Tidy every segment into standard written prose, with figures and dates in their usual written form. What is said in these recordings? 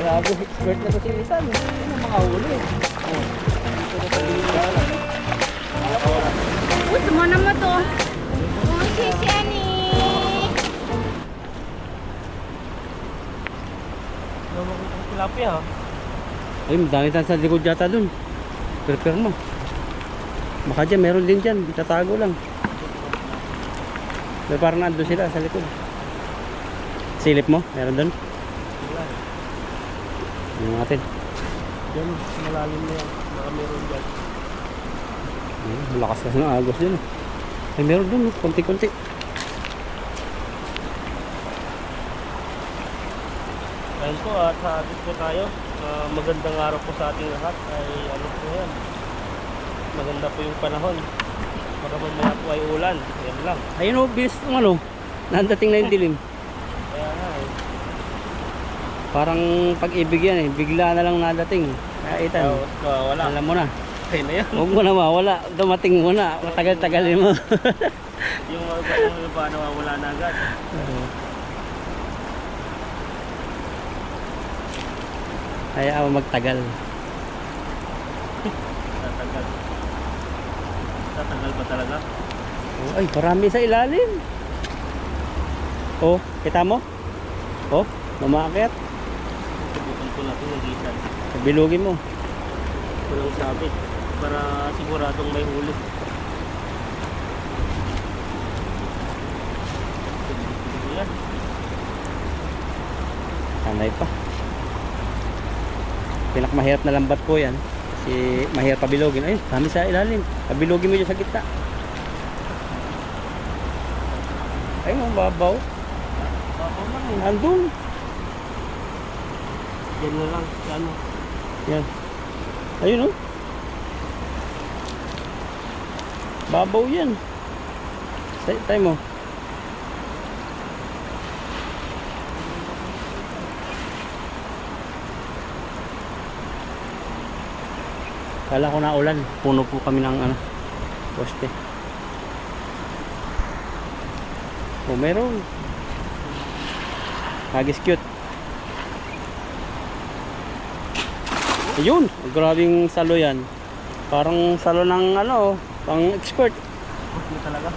Grabe, expert na to si Ethan. Ano mga huli? Oh, dito na sa ligaw. Gusto mo naman to. Oh, si Shani. Tilapia ha. Ay, madami tayo sa likod yata dun. Prepare mo. Baka dyan, meron din dyan. Itatago lang. Pero parang nandun sila sa likod. Silip mo? Meron dun? Ano natin? Diyan, malalim na yan. Baka meron dyan. Malakas kasi ng agos dyan. Ay, meron dun. Konti-konti. Ayun po, at haagis po tayo. Magandang araw po sa ating lahat. Ay ano po yan. Maganda po yung panahon. Baka mamaya po ay ulan. Yan lang. Ayun o, bilis ng ano. Nandating na yung dilim. Kaya nga eh. Parang pag-ibig yan eh. Bigla na lang nadating. Kaya Ethan, Wala. alam mo na. Kaya na yan. Huwag mo na mawala. Dumating mo na. Matagal-tagalin mo. Yung mga iba nawawala na agad. Kaya ako magtagal. Tatagal. Tatagal ba talaga? Ay, marami sa ilalim. Oh, kita mo? Oh, lumakit. Subukan ko natin yung gitan. Bilugin mo. Walang sabit. Para siguradong may huli. Yan. Sanay pa. Pinakamahirap na lambat po yan. Kasi mahirap pabilogin. Ayun, kami sa ilalim. Pabilogin mo dyan sa gitna. Ayun, ang babaw. Babaw lang eh. Andun. Yan na lang. Ano? Yan. Ayun oh. Babaw yan. Tay mo. Kala ko na ulan. Puno po kami ng ano, poste. Oh, meron. Hagis cute. Ayun, grabing salo yan. Parang salo ng ano, pang expert. Ano talaga?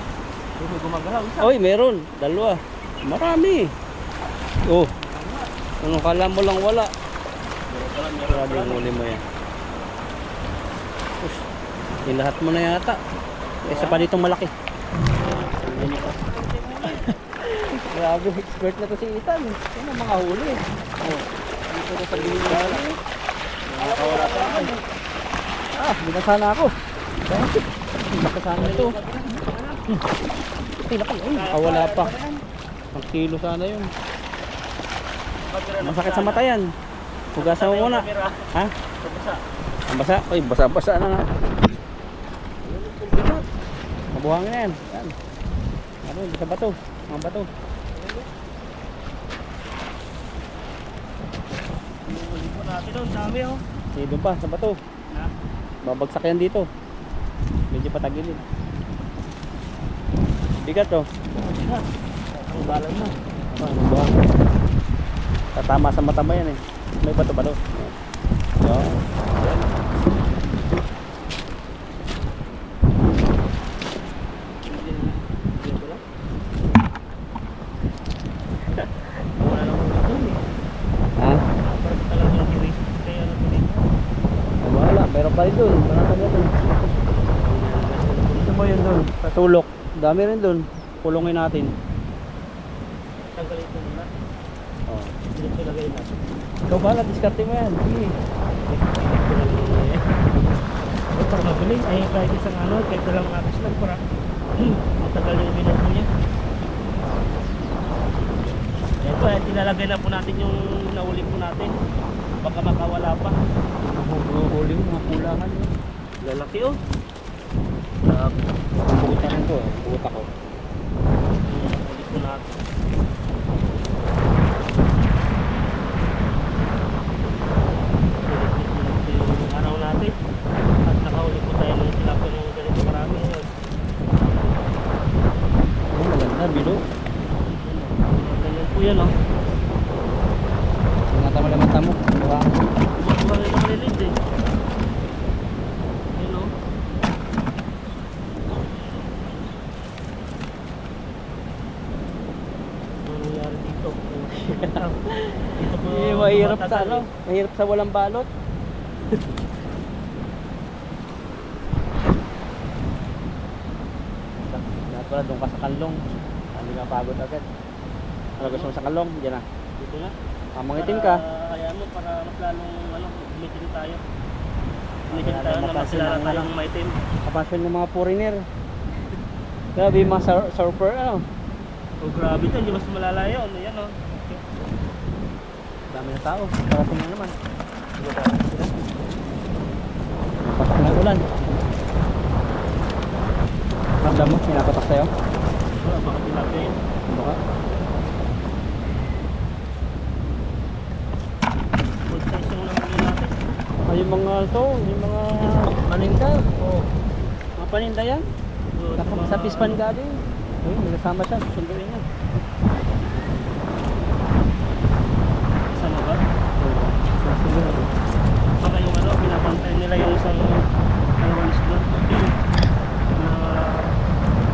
May gumagalaw. Isa. Oy, meron. Dalawa. Marami. Oh. Ano kala mo lang wala. Grabe yung huli mo yan. Ush, ilahat mo na yata. Isa pa ditong malaki. Grabe, expert na to si Ethan. Ano mga huli. Oh. Dito na sa ligaw. Nakawala pa naman. Binasana ako. Binasana ito. Wala pa. Ang kilo sana yun. Masakit sa mata yan. Hugasan mo muna. Ha? Ang basa? Uy, basa-basa na nga. Mabuhangin na yan. Yan. Ano, sa bato. Mga bato. Ito natin doon. Dami oh. Doon pa, sa bato. Babagsak yan dito. Medyo patagilid. Bigat oh. Ang balan na. Buhangin. Tatama sa mata mo yan eh. May bato-bato. Yan. Meron pa rin dun, marami dun. Gusto mo yun dun, pasulok. Dami rin dun, kulungin natin. Tanggalin ito muna. Oh. Dito lagay natin. Ikaw ba, diskarte mo yan. Sige. Ito mabilis. Ay kahit isang ano, kahit dalang atas lang para matagal yung minuto niya. Ito ay tinalagay na po natin yung nauli po natin. Baka makawala pa. Huli mo, mga kulangan yun. Lalaki oh. Buta ko, buta ko. Ulit po natin. Yung araw natin. At nakahuli po tayo ng tilapia ng ganito marami. Oh, maganda, bilog. Ganyan po yan oh. Tingnan tama naman tamo. mahirap sa matagal ano, mahirap sa walang balot. Lahat pala doon ka sa kanlong. Hindi ka pagod agad. Ano gusto mo sa kanlong? Diyan na. Dito na. Mangitim ka. Kaya mo para mas lalong ano, umitim tayo. Umitim Para tayo na mapansin makilala ng tayong ano. maitim. Kapansin ng mga foreigner. Grabe yung mga surfer ano. Oh, grabe to, hindi mas malalayo. Ano yan, oh. Dami ng tao. Parating na naman. Pasok na ulan. Ramdam mo, pinapatak sa'yo? Wala, baka tilapia yun. Baka. Full size yung nahuli natin. Ay, yung mga to, yung mga paninda. Oh. Mga paninda yan. So, Sa Pispan galing. Ayun, may kasama siya. Susunduin niya. Sama ba? Susunduin. Baka yung ano, pinapantay nila yung isang dalawang isla. Na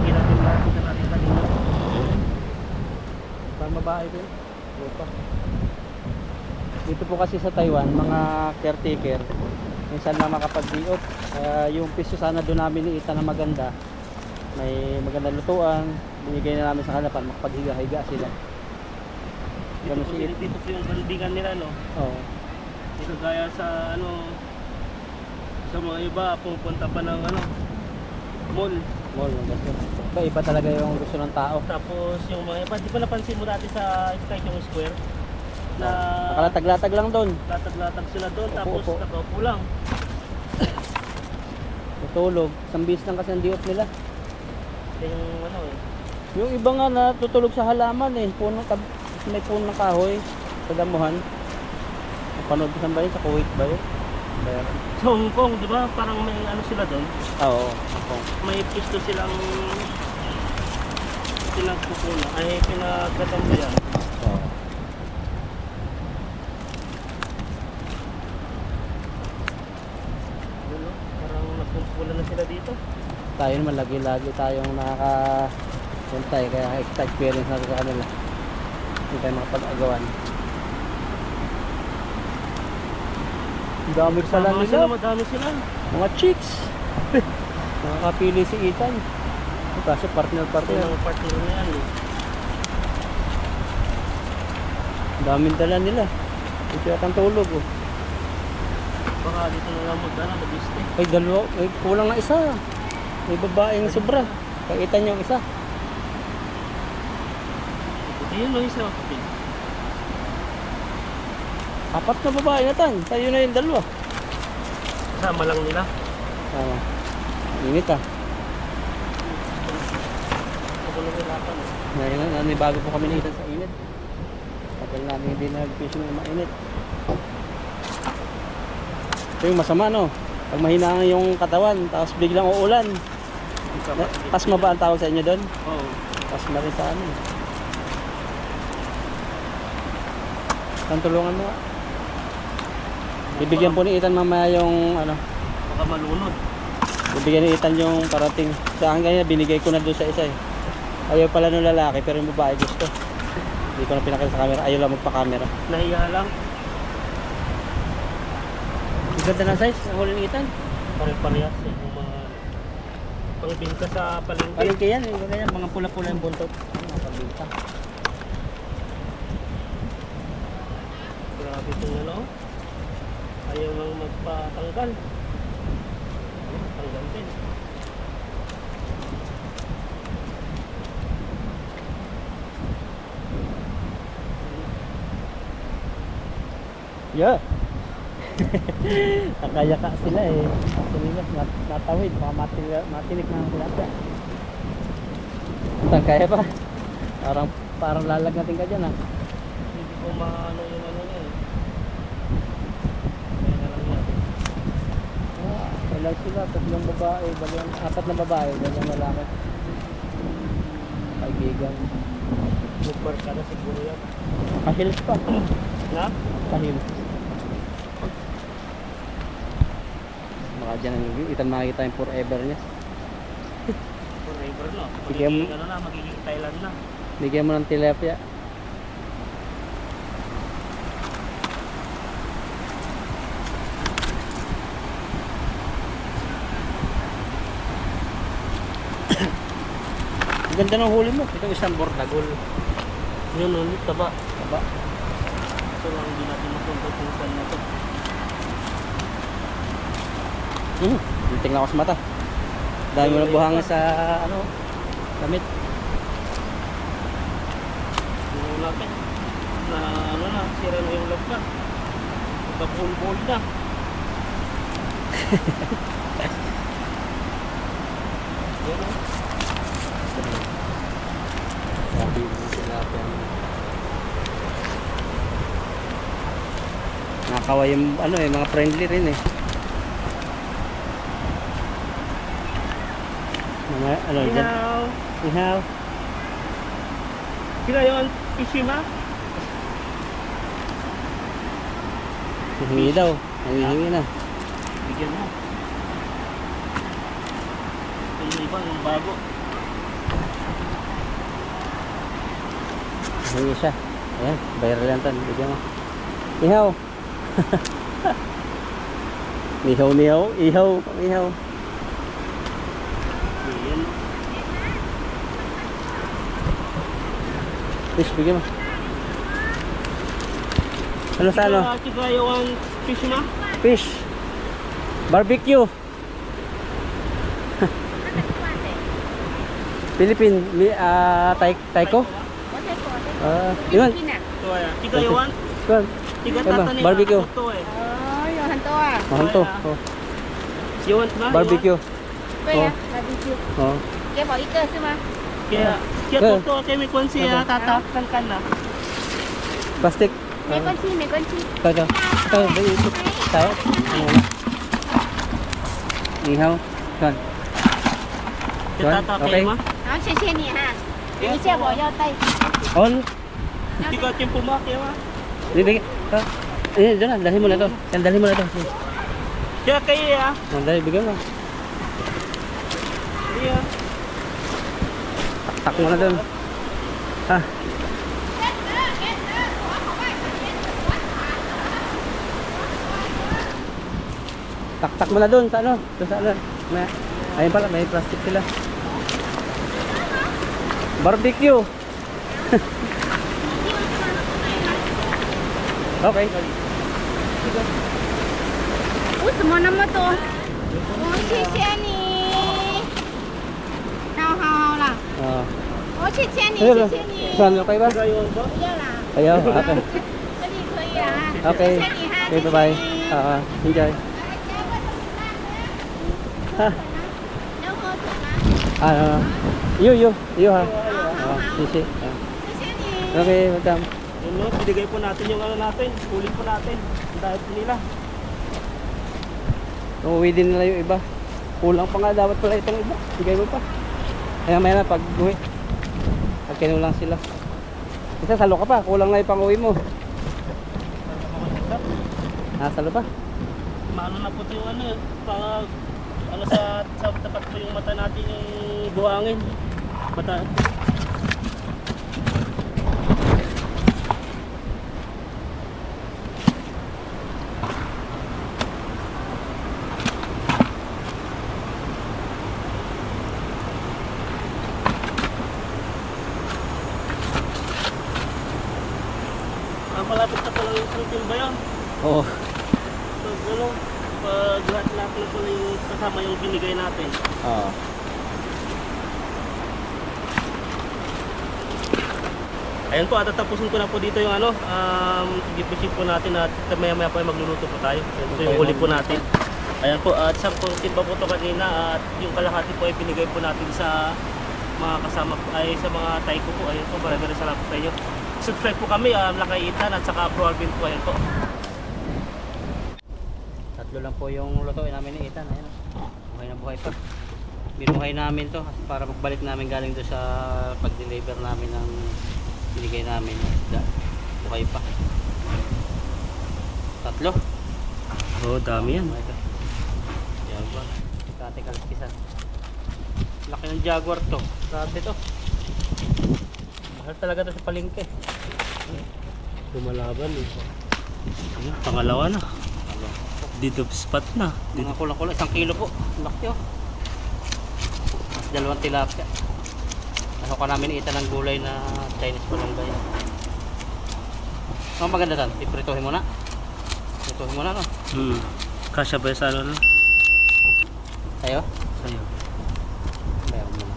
hinatin natin kanina. Parang babae ko yun. Lupa. Dito po kasi sa Taiwan, mga caretaker, minsan na makapag-diop. Kaya yung piso sana doon namin iita na maganda. May magandang lutuan, binigay na namin sa kanila para makapaghiga-higa sila. Ganun Dito, siya. dito po yung bandingan nila, no? Oo. Dito gaya sa ano, sa mga iba, pupunta pa ng ano, mall. Mall, iba talaga yung gusto ng tao. Tapos yung mga iba, di ba napansin mo dati sa Skychong Square? Na Nakalatag-latag lang doon. latag-latag sila doon, Opo, tapos opo. nakaupo lang. Tutulog. Isang bis lang kasi ang diop nila. Kaya yung ano eh. Yung iba nga natutulog sa halaman eh. May puno ng kahoy sa damuhan. Napanood ko saan ba yun? Sa Kuwait ba yun? Bayaran. Sa Hong Kong, di ba? Parang may ano sila doon. Oo. Ako. May pisto silang pinagpupuna. Ay, pinagkatambayan. Oo. Ano? Parang nagpupula na sila dito. Tayo naman lagi-lagi tayong punta eh. Kaya extra experience natin sa kanila. Hindi tayo makapag-agawan. Ang dami pala Sama nila. sila, madami sila. Mga chicks. Nakakapili si Ethan. Kaso partner-partner. Yung partner na yan eh. Ang daming dala nila. Ito yata ang tulog oh. Baka dito na lang mag-ano, nabiste. Ay dalawa. Ay kulang na isa. May babaeng sobra. Kay Ethan yung isa. Ito yun o isa. Okay. Apat na babae na tan. Tayo na yung dalawa. Kasama lang nila. Init ah. Ako lang hirapan eh. Ngayon, nanibago po kami ng Ethan sa init. Tagal namin hindi nag-fishing ng mainit. Ito yung masama no. Pag mahina yung katawan, tapos biglang uulan. Pasma ba ang tawag sa inyo doon? Oo. Pasma rin sa amin. Ang tulungan mo. Bibigyan po ni Ethan mamaya yung ano. Baka malunod. Bibigyan ni Ethan yung parating. Sa akin ganyan, binigay ko na doon sa isa eh. Ayaw pala nung lalaki pero yung babae gusto. Hindi ko na pinakita sa camera. Ayaw lang magpa-camera. Nahiya lang. Ang ganda ng size. Ang huli ni Ethan. Pare-parehas eh. Yung mga pangbinta sa palengke. Palengke yan. Yung ganyan, mga pula-pula yung buntot. Mga pabinta. Grabe ito ano. Ayaw lang magpatanggal. Tanggal din. Yeah. Nakayaka sila eh. Sila natawid. Baka matinik na tilapia. Ang kaya pa. Parang lalag natin ka dyan ah. Hindi ko maano yung ano niya eh. Kaya na lang natin. Wala sila. Tatlong babae. Apat na babae. Dalawang lalaki. Kaibigan. Super ka na siguro yan. Kahils pa. Na? Kahils. Baka dyan ang Ethan makikita yung forever niya. Forever no. Bigyan mo- Magiging ano na, magiging Thailand na. Bigyan mo ng tilapia. Ganda ng huli mo. Ito isang bordagol. Yun, ulit, taba. Taba. Ito lang, hindi natin mapunta kung saan na ito. Tingnan ako sa mata. Dahil mo na buhangin sa ano, damit. Yung natin. Na ano na, sira na yung log na. Nagka-bull-bull na. Yan o. Sabi mo sila nakakaway yung ano eh, mga friendly rin eh. Mga ano dyan? Ihaw. Ihaw. Sila yung Kishima? Hihingi daw. Hihingi na. Bigyan mo. Yung iba, yung bago. Hihingi siya. Ayan, viral yan to. Bigyan mo. Ihaw. Nihaw, nihaw. Ihaw. Ihaw. Ayan. Fish, bigyan mo. Ano sa ano? Kita yung Kishima? Fish. Barbecue. Philippine. Taiko? Yun. Ito ay. Tiga yawan. Yun. Tiga Tama, tata ni barbecue. Ito eh. Oh, yung hanto ah. Mahanto. Oh. Yawan na. Barbecue. Kaya, barbecue. Oh. Kaya mo, ika suma. Kaya, kaya to kay may kwan siya tatakpan ka na. Plastic. May kunci, may kunci. Ito, ito. Ito, ito. Tayo. Ano na? Ihaw. Yun. Kaya Okay. tatakay mo. 好，谢谢你哈。等一下我要带。 On. Tiga yung pumaki ma. Bibigyan. Eh, dyan na. Dalhin mo na ito. Yan, dalhin mo na ito. Kaya kayo ya. Dahil, bigyan mo. Iya. Tak mo na doon. Ha? Tak mo na doon sa ano? Doon sa ano? Ayun pala, may plastic sila. Barbecue. Okay. 为什么那么多？哦，谢谢你。好好好啦， Ah. 哦，谢谢你， Ayun, 谢谢你。 saan okay ba? 不要啦， Ayaw, okay. 这里可以啦。 Okay. 谢谢你哈， Okay, bye-bye. Enjoy. 哈 要喝水吗？ you ha. Sisi. 谢谢你。 Okay, welcome. Yun no, binigay po natin yung ano natin. Kulit po natin. Dahil po nila. Uuwi din nila yung iba. Kulang pa nga dapat pala itong iba. Bigay mo pa. Kaya maya na pag uwi. Pag kinulang sila. Kasi salo ka pa. Kulang na yung pang uwi mo. Salo pa. Maano na po yung ano, pag ano sa tapat po yung mata natin yung buhangin. Mata. Malapit na pala yung sangkil ba yun? Oo. So, ano, pag lahat na pala yung kasama yung binigay natin. Oo. Ayan po, at tatapusin ko na po dito yung ano, gipisip po natin at maya po ay magluluto po tayo. Ito yung huli po natin. Ayan po, at isang timba po ito kanina at yung kalahati po ay binigay po natin sa mga kasama po, ay sa mga taiko po. Ayan po, maraming salamat po sa inyo. Subscribe po kami, Lakay Itan at saka Pro Alvin po. Ayan po. Tatlo lang po yung lutuin namin ni Ethan. Ayan. Buhay na buhay pa. Binuhay namin to para magbalik namin galing doon sa pag-deliver namin ng binigay namin. Buhay pa. Tatlo. Oo, dami yan. Yan ba? Kati kalkisan. Laki ng Jaguar to. Grabe to. Mahal talaga to sa palengke. Lumalaban eh. Pangalawa na. Dito spot na. Mga kulang-kulang. 1 kilo po. Laki oh. Mas 2 tilapia. Ano ka namin ita ng gulay na Chinese malunggay. Ang maganda tan, ipritohin mo na. Pritohin mo na no. Kasya ba sa ano? Tayo? Sa'yo. Bayaw mo na.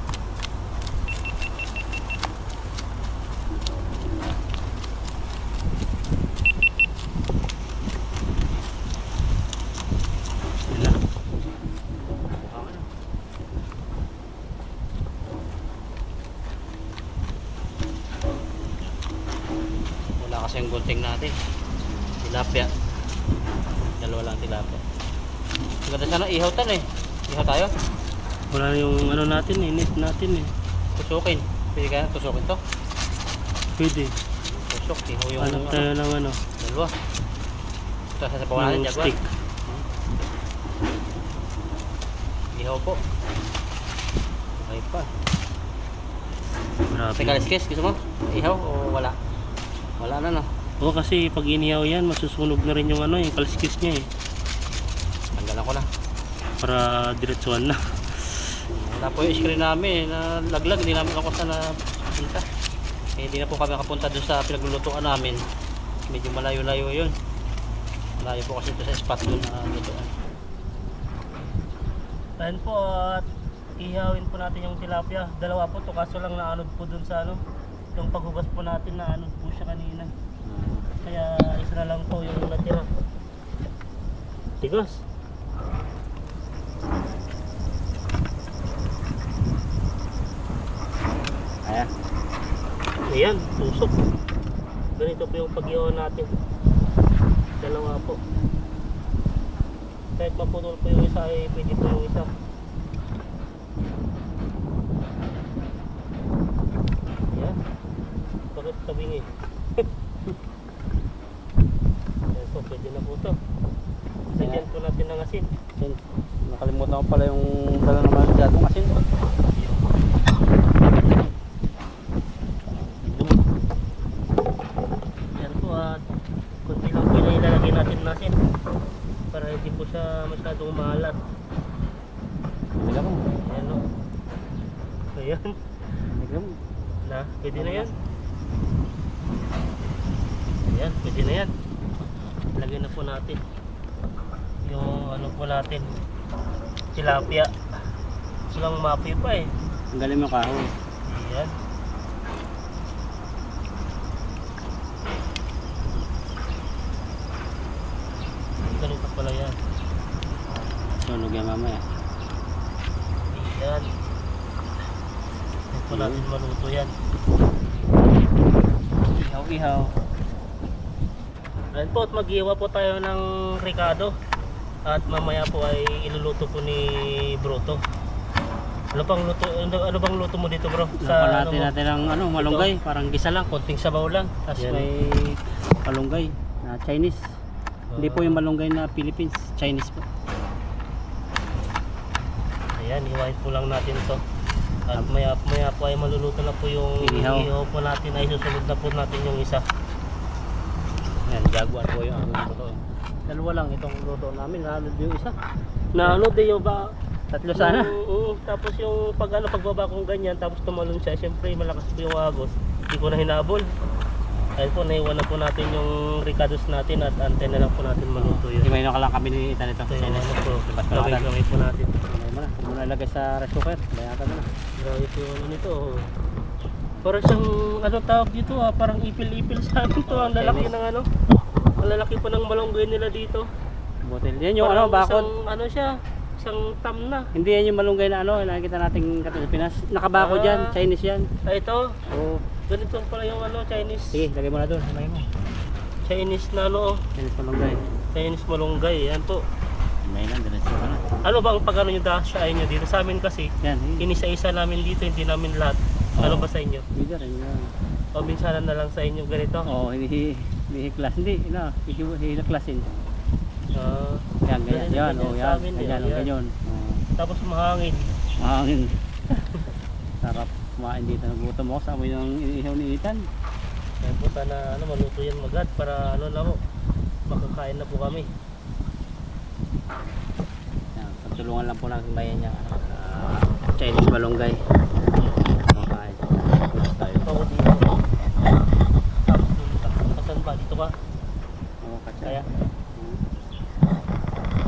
Yun na. Wala kasi yung gunting natin. Tilapia. Dalawa lang tilapia. Maganda sana ihaw tan eh. Ihaw tayo. Wala na yung ano natin eh, net natin eh. Tusukin. Pwede kaya tusukin to. Pwede. Tusok. Ihaw yung Hanap tayo ng ano, dalawa. Ito sa sabawan natin. yung Jaguar. stick. Ihaw po. Okay pa. Grabe. May kaliskis. Gusto mo? Ihaw o wala? Wala na no. Oo, kasi pag inihaw yan, masusunog na rin yung ano, yung kaliskis niya eh. Tanggalan ko na. Para diretsuhan na. Wala po yung screen namin na laglag. Hindi namin ako sana punta. Eh, hindi na po kami nakapunta doon sa pinaglulutuan namin. Medyo malayo-layo yun. Malayo po kasi ito sa spot doon na lutuan. Ayan po at ihawin po natin yung tilapia. Dalawa po to, kaso lang naanod po dun sa ano, yung paghugas po natin naanod po siya kanina. Kaya isa na lang po yung natira. Tigas. Ayan. Ayan, tusok. Ganito po yung pag-ihaw natin. Dalawa po. Kahit maputol po yung isa ay pwede po yung isa. Ayan. Bakit tabingi? Ayan po, pwede na po ito. Sagyan po natin ng asin. Asin. Nakalimutan ko pala yung dala naman jatong asin. Ayan po at kunti lang po yung ilalagay natin ng asin para hindi po siya masyadong maalat. Bigla mo. Ayan o. Ayan. Bigla mo. Na, pwede na yan. Ayan, pwede na yan. Lagay na po natin yung ano po natin, tilapia. Silang mapi pa eh. Ang galing mo kahoy. Ayan. Ganito pala yan. Sunog yan mamaya. Ayan. Hindi po natin maluto yan. Ihaw-ihaw. Ayan po at mag-iwa po tayo ng ricado. At mamaya po ay iluluto po ni Bruto. Ano bang luto mo dito bro? Nakalati mo? natin ang ano, malunggay. Parang gisa lang. Konting sabaw lang. Tapos Yan. may malunggay na Chinese. Hindi po yung malunggay na Philippines. Chinese po. Ayan, hiwain po lang natin ito. At maya po ay maluluto na po yung Inihaw. ihaw po natin. Ay susunod na po natin yung isa. Ayan, Jaguar po yung aming luto. Dalawa lang itong luto namin. Nalod yung isa. Na ano din yung ba? Tatlo sana. Tapos yung pagbaba kong ganyan, tapos tumalon siya, syempre malakas po yung agos. Hindi ko na hinabol. Ayun po, naiwan na po natin yung ricados natin at antay na lang po natin maluto yun. Himayin ka lang kami ni Ita nito. Ito yung ano po, Labas pa natin. gawin po natin. Himayin mo na. Huwag mo na ilagay sa rice cooker. Bayatan mo na. Grabe po yung ano nito. Parang siyang, anong tawag dito parang ipil-ipil sa amin to. Ang lalaki ng ano. Ang lalaki pa ng malunggay nila dito. Butil. Yan yung Parang ano, bakod. isang, ano siya, isang tam na. Hindi yan yung malunggay na ano, nakikita natin sa Pilipinas. Nakabako dyan, Chinese yan. Ay ito, Oo. ganito pala yung ano, Chinese. Sige, lagay mo na doon. Himayin mo. Chinese na ano, Chinese malunggay. Chinese malunggay. Yan po. Himayin lang, diretso ka na. Ano ba ang pagano yung dasain nyo dito? Sa amin kasi, Yan, inisa-isa namin dito, hindi namin lahat. Ano ba sa inyo? Hindi rin yan. O minsanan na lang sa inyo ganito? Oo, hihiklas. Hindi, hihiklasin. Yan, ganyan. Yan, ganyan oh, sa yan. amin, Ganyan, yan. ganyan. Tapos mahangin. Mahangin. Sarap kumain dito. Nagutom ako sa amoy ng inihaw ni Ethan. Kaya po sana ano, maluto yan magad para ano na po, makakain na po kami. Yan, pagtulungan lang po natin bayan niya. Chinese malunggay. Makain. tayo. Ito ako dito. Tapos doon, kasan ba? Dito ka? Oo, kasi. Kaya?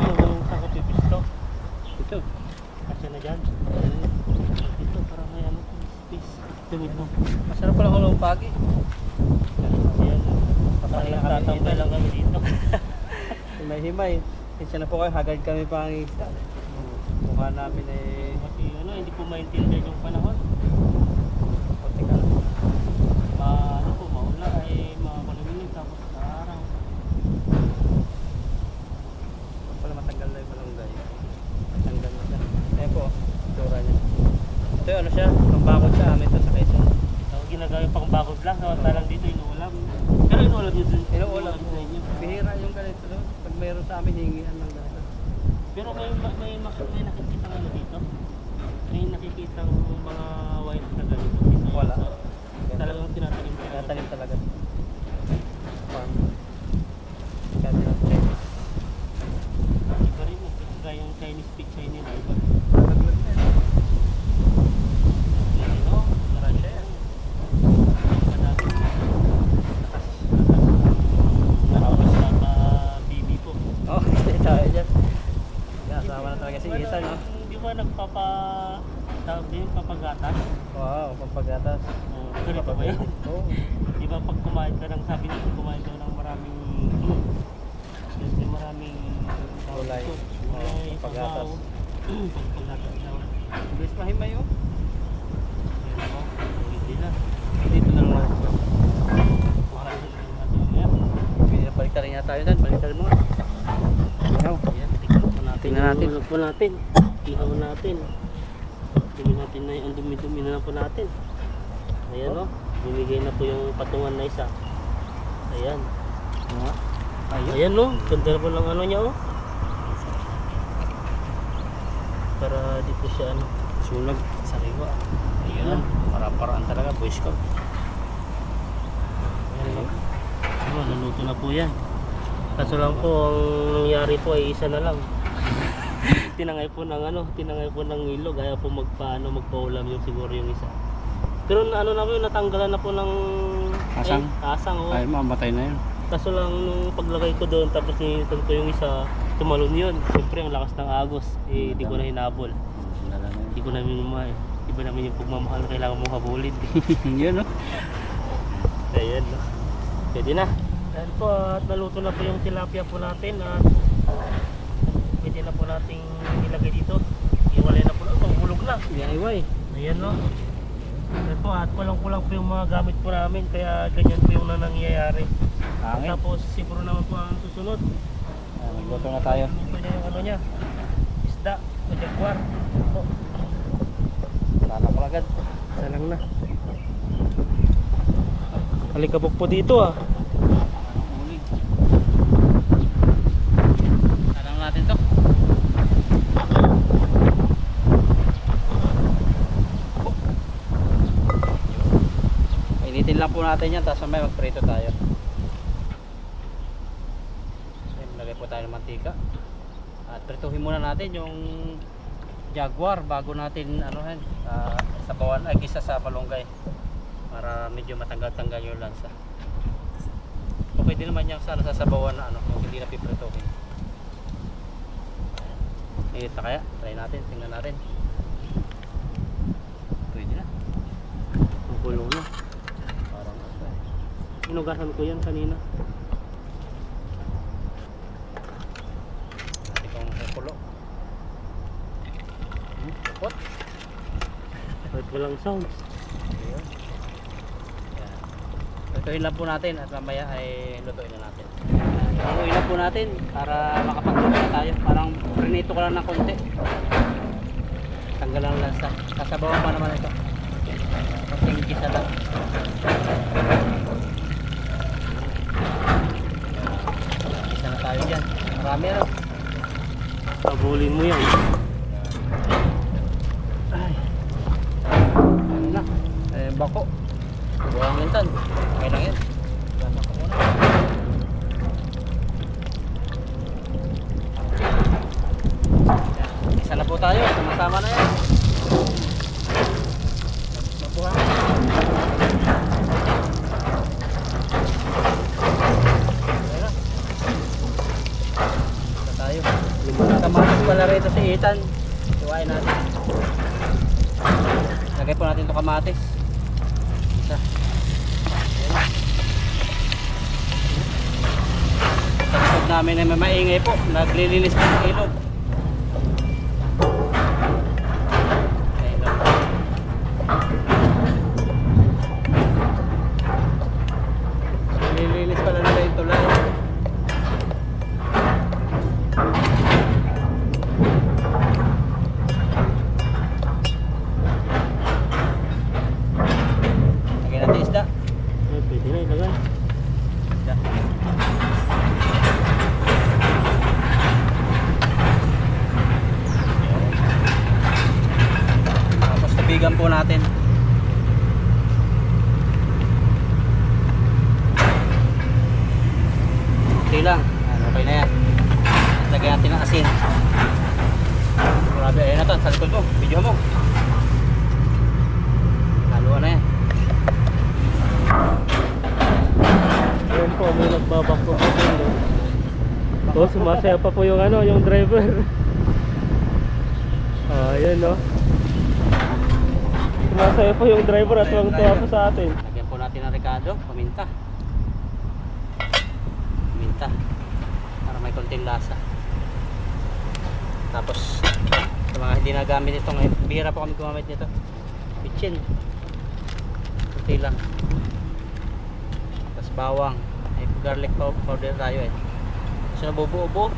Yung saan ko pipisto? Ito. Kasi na dyan. Dito, parang may ano, space. Tumid mo. Masarap pala kulong pagi. Ayan. Papay na kami Tatambay lang kami dito. Himay-himay. Kasi na po kayo, hagad kami pang isda. Mukha namin eh. Kasi ano, hindi po maintindihan yung panahon. Konti ka lang. Ano po, maula ay makulimig tapos sa araw. Huwag pala matanggal na yung malunggay. Matanggal na siya. Ayan po, itsura niya. Ito yung ano siya, pambakod sa amin ito sa Quezon. So, ginagawa yung pangbakod lang, samantalang dito inuulam. Pero inuulam nyo dun. Inuulam sa inyo. Bihira yung ganito doon. Pag mayroon sa amin, hingian lang dahil. Pero may nakikita ano dito? May nakikitang mga white na ganito dito. Wala. So, talagang tinatanim ko. Tinatanim talaga. Farm. Kaya tinatanim. Iba rin eh. Kaya yung Chinese picture nila. Iba. Naglag na yun. Ano? Marami siya yan. Madami. Nakawis sa baby po. Oo, kasi tayo dyan. Kasama na talaga si Ethan, no? Hindi ba tawag din papagatas? Wow, pampagatas. Ganito ba yun? Oo. Di ba pag kumain ka ng, sabi nito kumain ka ng maraming Gulay. Gulay, Pagatas. Pagpagatas daw. Bilis mahimay, oh. Yan mo, hindi na. Dito na lang. Mahal na natin yan. Balik rin yata yun, balik rin mo. Ihaw. Ayan, tingnan po natin. Tingnan natin. Ano po natin. Ihaw natin. Tingnan natin na yung dumi-dumi na po natin. Ayan o. Bumigay na po yung patungan na isa. Ayan. Ayun. Ayan o. Ganda na po ng ano niya o. Para di po siya ano. Sulag. Sariwa. Ayun, para-paraan talaga, Boy Scout. Ayan o. Naluto na po yan. Kaso lang po, ang nangyari po ay isa na lang. Tinangay po ng ilog, kaya po magpaulam yung siguro yung isa. Pero ano na po yun, natanggalan na po ng Asang? asang oh. Ay, mamatay na yun. Kaso lang nung paglagay ko doon, tapos nilitan ko yung isa, tumalon yun. Siyempre ang lakas ng agos, eh di ko na hinabol. Lala na Di ko namin umay. Iba namin yung pagmamahal na kailangan mong habulin. yun. Yun, no? Ayan no. Pwede na. Dahil po at naluto na po yung tilapia po natin at pwede na po nating ilagay dito. Iwalay na po na. Mahulog na. DIY. Ayan no. Dahil po at kulang-kulang po yung mga gamit po namin kaya ganyan po yung nangyayari. Hangin. Tapos siguro naman po ang susunod. Nagluto na tayo. Ito niya yung ano niya. Isda. O jaguar. Ito. Lala ko agad. Isa lang na. Alikabok po dito ah. Ulig. Alam natin to. Initin lang po natin yan, tapos may magprito tayo. Lagay po tayo ng mantika. At prituhin muna natin yung jaguar bago natin sabawan ay gisa sa malunggay para medyo matanggal-tanggal yung lansa. O pwede naman yung sana sasabawan na kung hindi na piprituhin. Init na kaya? Try natin, tingnan natin. Pwede na. Ang kulong na. Parang Inugasan ko yan kanina. natin kung kukulo. Kapot. Kahit walang sounds. Ayun. Yan. Lutuin lang po natin at mamaya ay lutuin na natin. Lutuin lang po natin para makapagluto na tayo. Parang prinito ko lang ng konti. Tanggal lang lansa. Sasabawan pa naman ito. Konting gisa lang. Gisa na tayo dyan. Marami ano. Pabulin mo yan. Ay. Ano na? Bako. Buwangin tan. Okay lang yan. Gasa ko muna. Isa na po tayo. Sama-sama na yan. Mabuhang. Kamatis pala rito si Ethan. Iwain natin. Lagay po natin ito kamatis. Isa. Ayan. Sa likod namin ay may maingay po. Naglilinis po ng ilog. Ayan lang. Nililinis pala nila yung tulay. Lagyan natin isda. Pwede na ilagay. Isda. Tapos tubigan po natin. Okay lang. Okay na yan. Lagyan natin ng asin. Grabe, ayun na to. Sa likod mo. Video mo. Haluan na yan. Ayun po, may nagbabakto po dito. Oh, sumasaya pa po yung ano, yung driver. Ah, ayun no. Sumasaya po yung driver at tuwang-tuwa po sa atin. Lagyan po natin ng rekado, paminta. Paminta. Para may konting lasa. Tapos, sa mga hindi nagamit ito ngayon, bihira po kami gumamit nito. Bitchin. Kunti lang. Tapos bawang. May garlic powder tayo eh. Tapos nabubuo-buo.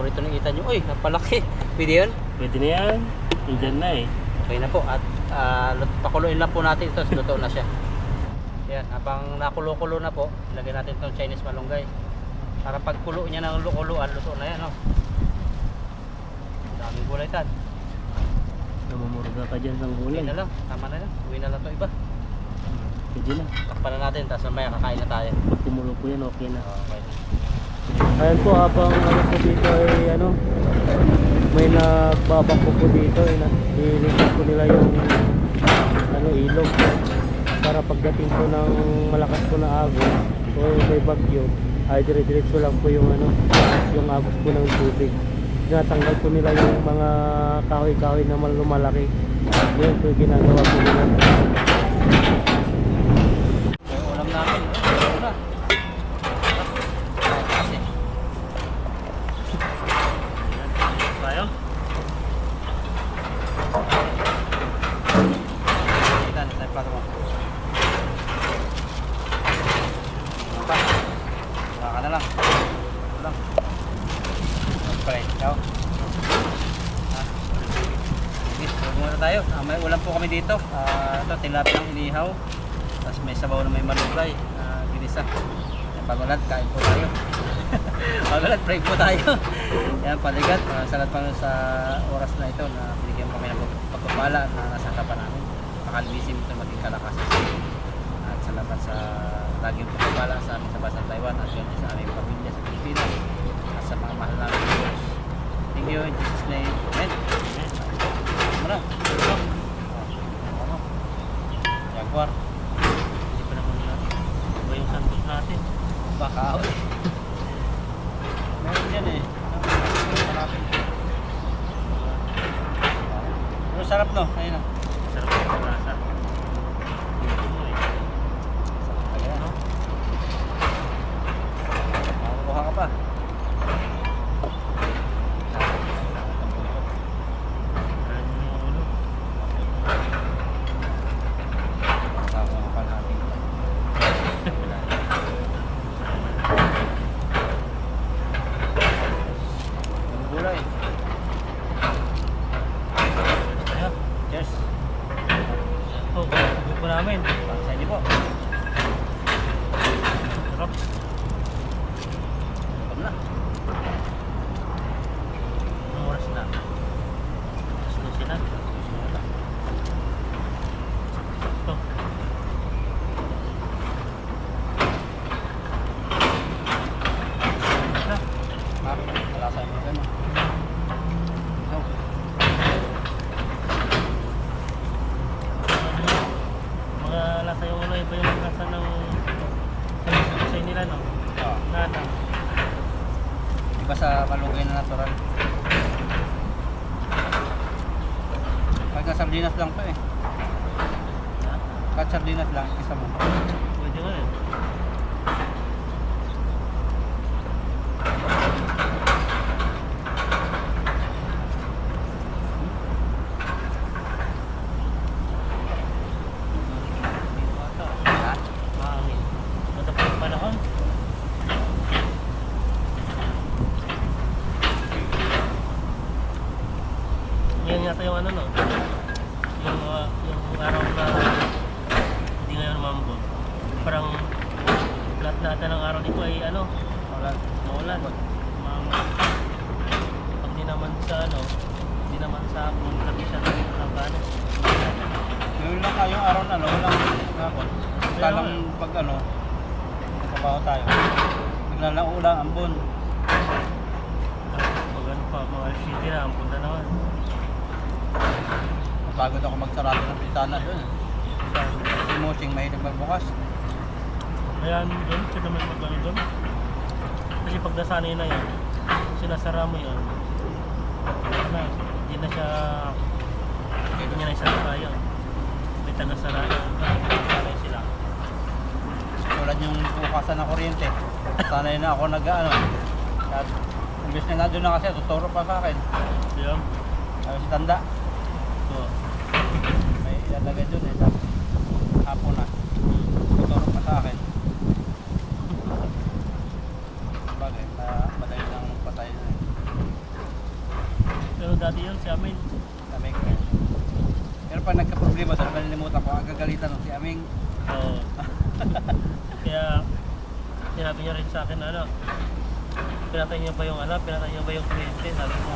Purito ng Ethan nyo. Uy, napalaki. Pwede yun? Pwede na yan. Indyan na eh. Okay na po at pakuluin lang po natin ito, luto na siya. Yan, habang nakulo-kulo na po, ilagay natin itong Chinese malunggay. Para pag kulo niya ng kuluan, luto na yan, no? Daming gulay tan. Namumurga ka dyan ng Okay gulay. na lang, tama na yan. Uwi na lang to iba. Pwede na. Takpan na natin, tapos mamaya kakain na tayo. Pag kumulo po yan, okay na. Okay na. Ayan po, habang ano po dito ay ano, may nagbabako po dito ay nililigtas po nila yung ano, ilog para pagdating po ng malakas po na agos o may bagyo ay dire-diretso lang po yung ano, yung agos po ng tubig. Tinatanggal po nila yung mga kahoy-kahoy na lumalaki. Yun po yung ginagawa po nila. Yung ulam namin, ito na. Kasi, Tayo? Ethan, sa plato mo. Pa. Baka na lang. Ito lang. Okay, ikaw. Ha? Sige, tulog muna tayo. May ulam po kami dito. Ito, tilapiyang inihaw. Tapos may sabaw na may malunggay. Ginisa. Pag-ulat, kain po tayo. Pag-ulat, break po tayo. Yan, paligat. Salamat pa sa oras na ito na binigyan kami ng pagpapala na nasa harapan namin. Makalbisin ito maging kalakas. At salamat sa laging pagpapala sa amin sa Bansang Taiwan at yun sa aming pamilya sa Pilipinas at sa mga mahal namin Diyos. Thank you in Jesus name. Amen. Muna. Jaguar. Hindi pa naman natin. Iba yung santos natin. Baka meron dyan eh. Marami. Pero sarap no. Ayun na. Sarap yung lasa. Sarap talaga no. Makakuha ka pa. Ayan yung ulo. Makakuha pa natin. Ang gulay. Ayan. Cheers. Oh, gusto po namin. Para sa inyo po. Sarap. Welcome na. Iba sa malunggay na natural. Kahit na sardinas lang pa eh. Kahit sardinas lang, isa mo. Pwede nga eh. Ha? Mahangin. Matapos yung panahon. Yan yata yung ano no? Yung araw na hindi ngayon mambo. Parang lahat ng araw dito ay ano? Maulan. Pag di naman sa ano, hindi naman sa kung lagi siya ng ano. Ngayon lang kayong araw na, no? Walang hapon. Talang pag ano, nagkabaho tayo. Naglalaulang ambon. Pag ano pa, mga city na, ang punta naman. Napagod ako magsarado ng pintana doon. Si Moching mahilig magbukas. Kaya doon, siya naman magano doon. Kasi pag nasanay na yan, sinasara mo yan. Ano, hindi na siya, hindi niya na isasara yan. May taga-sara yan. Sanay sila. Tulad yung bukasan ng kuryente. Sanay na ako nag-ano. At imbes na nandun na kasi, tuturo pa sa akin. Diyan. Ayaw si Tanda. So, May ilalagay doon eh. Tapos hapon na. Tuturo pa sa akin. Bagay, madali lang patay na eh. pero dati yun si Amin. Aming. Pero pag nagka-problema doon, malilimutan ko, ang gagalitan ng si Aming. Oo. Kaya, sinabi niya rin sa akin ano, pinatay niya ba yung ano, pinatay niya ba yung kliyente, sabi ko.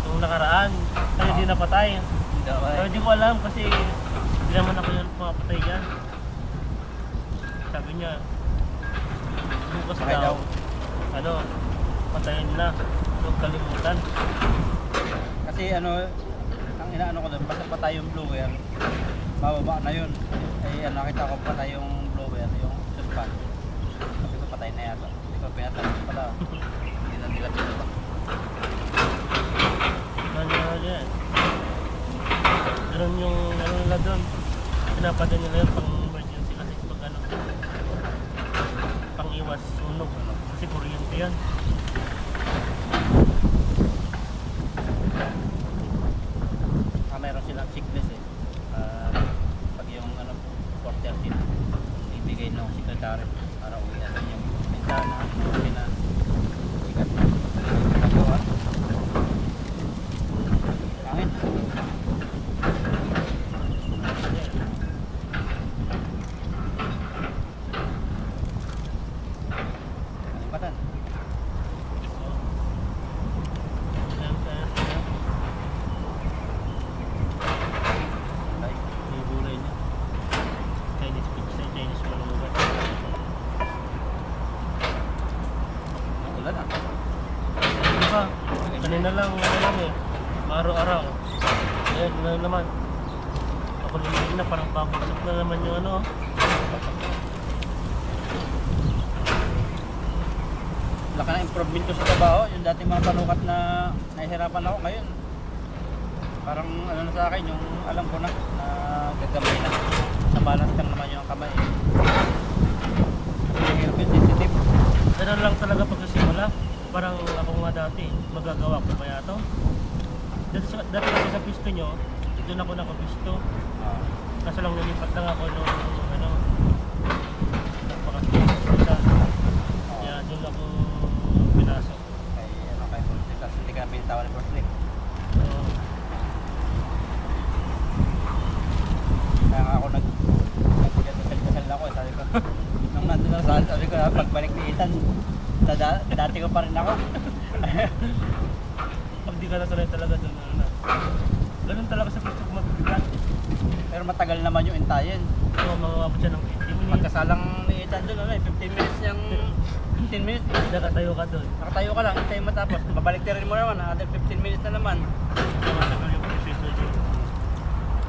Nung nakaraan, kasi di napatay. Hindi ako Pero di ko alam kasi hindi naman ako yung pumapatay dyan. Sabi niya, bukas Bakit daw, daw? ano, patayin na, huwag kalimutan. Kasi ano, ang inaano ko doon, basta patay yung blower, bababa na yun. Eh, nakita ko patay yung blower, yung suspan. Sabi ko patay na yata. Hindi ko pinatay pala. Hindi na nila pinatay. Ano yan? Ganun yung ano nila doon. Pinapadala nila yung pang emergency kasi pag ano, pang iwas sunog. Kasi kuryente yan. Meron silang sickness eh. Pag yung ano, 4:30, ibigay ng secretary para uwian din yung bintana, na ikat na. Nagawa. Hangin. Kalipatan. Ay, May gulay niya. Chinese pizza, Chinese malungan. ulan ah. Diba? Kanina lang, ano lang eh. Maraw-araw. Ayan, na naman. Ako lumilin na, parang babagsak na naman yung ano. Laki na improvement ko sa trabaho. Yung dati mga panukat na nahihirapan ako ngayon. Parang ano na sa akin, yung alam ko na gagamay na. Sa balance lang naman yung kamay. Yung hirap yung sensitive. Ganun lang talaga pagkasimula. Parang ako nga dati, magagawa ko kaya to. Dati kasi sa pisto nyo, doon ako nakapisto. Kaso lang nilipat lang ako nung ano, napaka-pista. Kaya doon ako pinasok. Kay ano kay Bruce Lee. Tapos hindi ka namin tawa ni Bruce Lee. So, Kaya nga ako nagkasal ako. Sabi ko, nung nandun ako saan, sabi ko pagbalik ni Ethan, dati ko pa rin ako. pag di ka nasanay talaga doon, ano na. Ganun talaga sa pisto ko mabibigat. Pero matagal naman yung intayin. So, mga wabot siya ng 15 minutes. Pagkasalang ni Ethan doon, ano, 15 minutes yung 15 minutes. Nakatayo ka doon. Nakatayo ka lang, hintayin mo tapos. Babalik rin mo naman, another 15 minutes na naman. Matagal yung proseso dyan.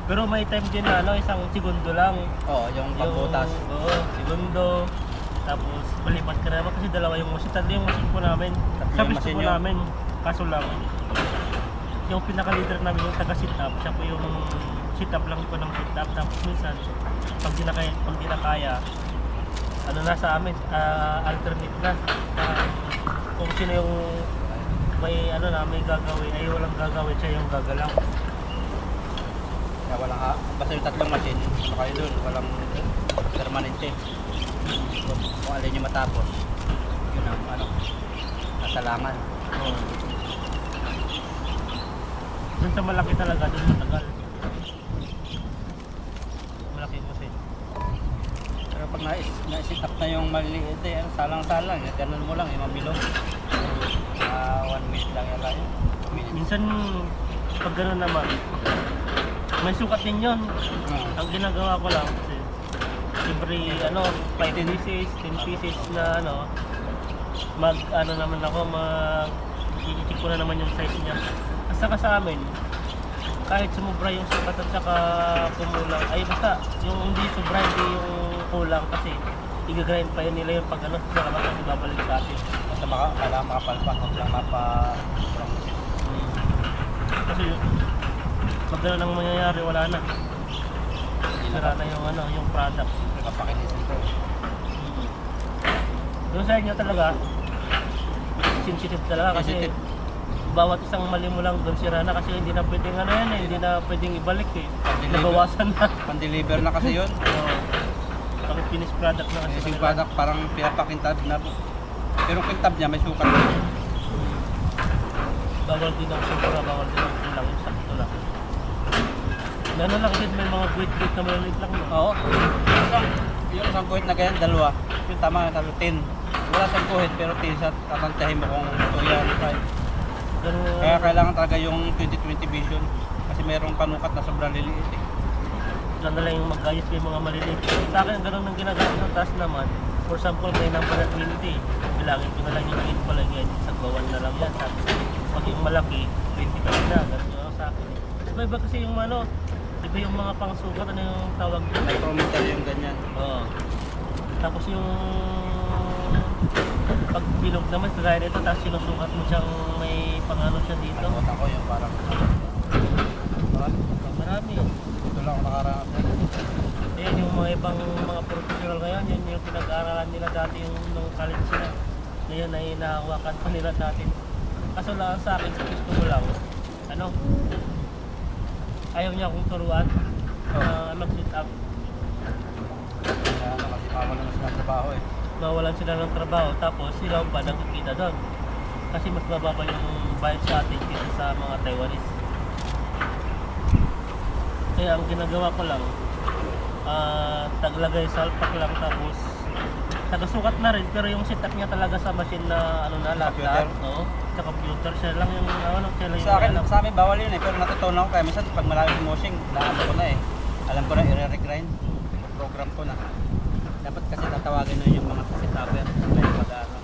Pero may time din na ano, isang segundo lang. Oo, yung pagbutas. Oo, segundo. Tapos malipat ka naman kasi dalawa yung machine. Tatlo yung machine po namin. Tatlo Sa yung gusto machine po nyo? namin. Kaso lang, yung pinaka-leader namin yung taga-sit up, siya po yung sit up lang po ng sit up. Tapos minsan, pag di na kaya, ano na sa amin, alternate na. Kung sino yung may ano na may gagawin, ay walang gagawin, siya yung gagalaw. Kaya walang basta yung tatlong machine, ano kayo doon, walang permanente. Kung alin yung matapos, yun ang ano, nasalangan. Dun sa malaki talaga, dun matagal. Malaki kasi. Pero pag na-sit up na yung maliliit eh, ano, salang-salang, ganun mo lang, yung mabilog. 1 minute lang yala yun. 2 minutes. Minsan, pag gano'n naman, may sukat din yun. Ang ginagawa ko lang kasi, every ano, 5 pieces, 10 pieces na ano, ano naman ako, i-check ko na naman yung size niya. At saka sa amin, kahit sumubra yung sukat at saka kumulang, ay basta, yung hindi sobra, hindi yung kulang kasi i-grind pa yun nila yung pag ano, saka bakit ibabalik sa atin. Basta kailangan makapalpak, huwag lang Kasi pag gano'n ang mangyayari, wala na. Sira na yung ano, yung product. Kapakinisin ko. Doon sa inyo talaga, sensitive talaga kasi Sensitive. bawat isang mali mo lang doon sira na kasi hindi na pwedeng ano yan eh, hindi na pwedeng ibalik eh. Pag-deliver. Nabawasan na. Pan-deliver na kasi yun. Pag finished product na kasi Kasi yung kanila. product parang pinapakintab na po. Pero kintab niya may sukat. Bawal din ang sobra, bawal din ang kulang, yung sakto lang. Ano lang din, may mga guwit-guwit na maliit lang no? Oo. Yung isang kuhit na ganyan, dalawa. Yung tama na talo, 10. Wala siyang kuhit pero 10 sa tatantahin mo kung ito yan. Ganun, Kaya kailangan talaga yung 20/20 vision. Kasi mayroong panukat na sobrang liliit eh. lang na lang yung mag-ayos yung mga maliliit. Sa akin, ganun ang ginagawa ng task naman. For example, may number na 20. Bilangin ko na lang yung 8 pala yan. Sagbawan na lang yan. Sabi, pag yung malaki, 20 ka na. Ganun yung sa akin. Iba kasi yung ano, iba yung mga pangsukat, ano yung tawag doon? Micrometer yung ganyan. Oo. Tapos yung pag bilog naman, kagaya nito, tapos sinusukat mo siyang may pangano siya dito. Nakota ko yung parang Marami. ito lang ako nakaranas na. Yan yung mga ibang mga professional ngayon, yun yung pinag-aaralan nila dati yung nung college sila. Ngayon ay nahawakan pa nila dati. Kaso lang sa akin, gusto ko lang, ano, ayaw niya akong turuan na mag-sit up. Kaya ano kasi mawalan na sila ng trabaho eh. Mawalan sila ng trabaho, tapos sila pa nagkikita doon. Kasi mas mababa yung bayad sa atin kaysa sa mga Taiwanese. Kaya ang ginagawa ko lang, taglagay sa alpak lang tapos tagasukat na rin pero yung setup niya talaga sa machine na ano na laptop, no? Sa computer siya lang yung ano, siya lang Sa akin, alam. sa amin bawal yun eh, pero natutunan ko kaya minsan pag malalim yung moshing, naano ko na eh. Alam ko na i-regrind, program ko na. Dapat kasi tatawagin na yung mga setupper, kaya mag-ano.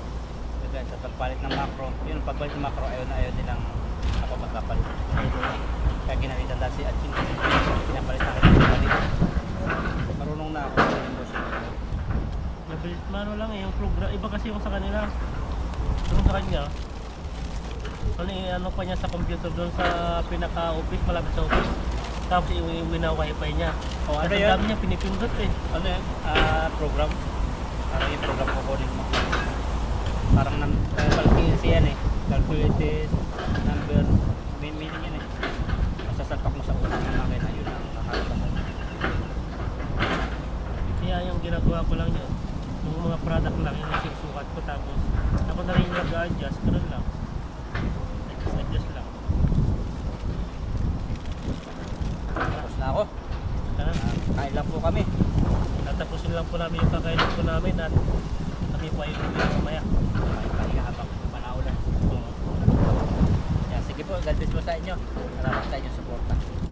Kaya sa pagpalit ng macro, yun pagpalit ng macro, ayaw nilang ako magpapalit. Kaya ginalitan dahil si Atching, pinapalit na ako ng palit. Marunong na ako sa moshing. Mabilis mano lang eh, yung program, iba kasi yung sa kanila. Doon sa kanya, ano ano pa niya sa computer doon sa pinaka-office, malapit sa office. Tapos wina-wifi niya. Oh, ano Kasi yun? ang dami niya pinipindot eh. Ano yan? Program. Parang yung program ko kunin mo. Parang calculated yan eh. Calculated number. Meaning yan eh. Masasalpak mo sa utak ng makina. Yun ang nakakalaman. Kaya yung ginagawa ko lang yun. Yung mga product lang, yung nasusukat ko. Tapos ako na rin yung nag-adjust. Ganun lang. Adjust lang. Tapos na ako. Ganun. Kain lang po kami. Tatapusin lang po namin yung kakainin po namin at kami po ay uwi mamaya. Pahinga habang panaulan. So, Yan, sige po, God bless po sa inyo. Salamat sa inyong suporta.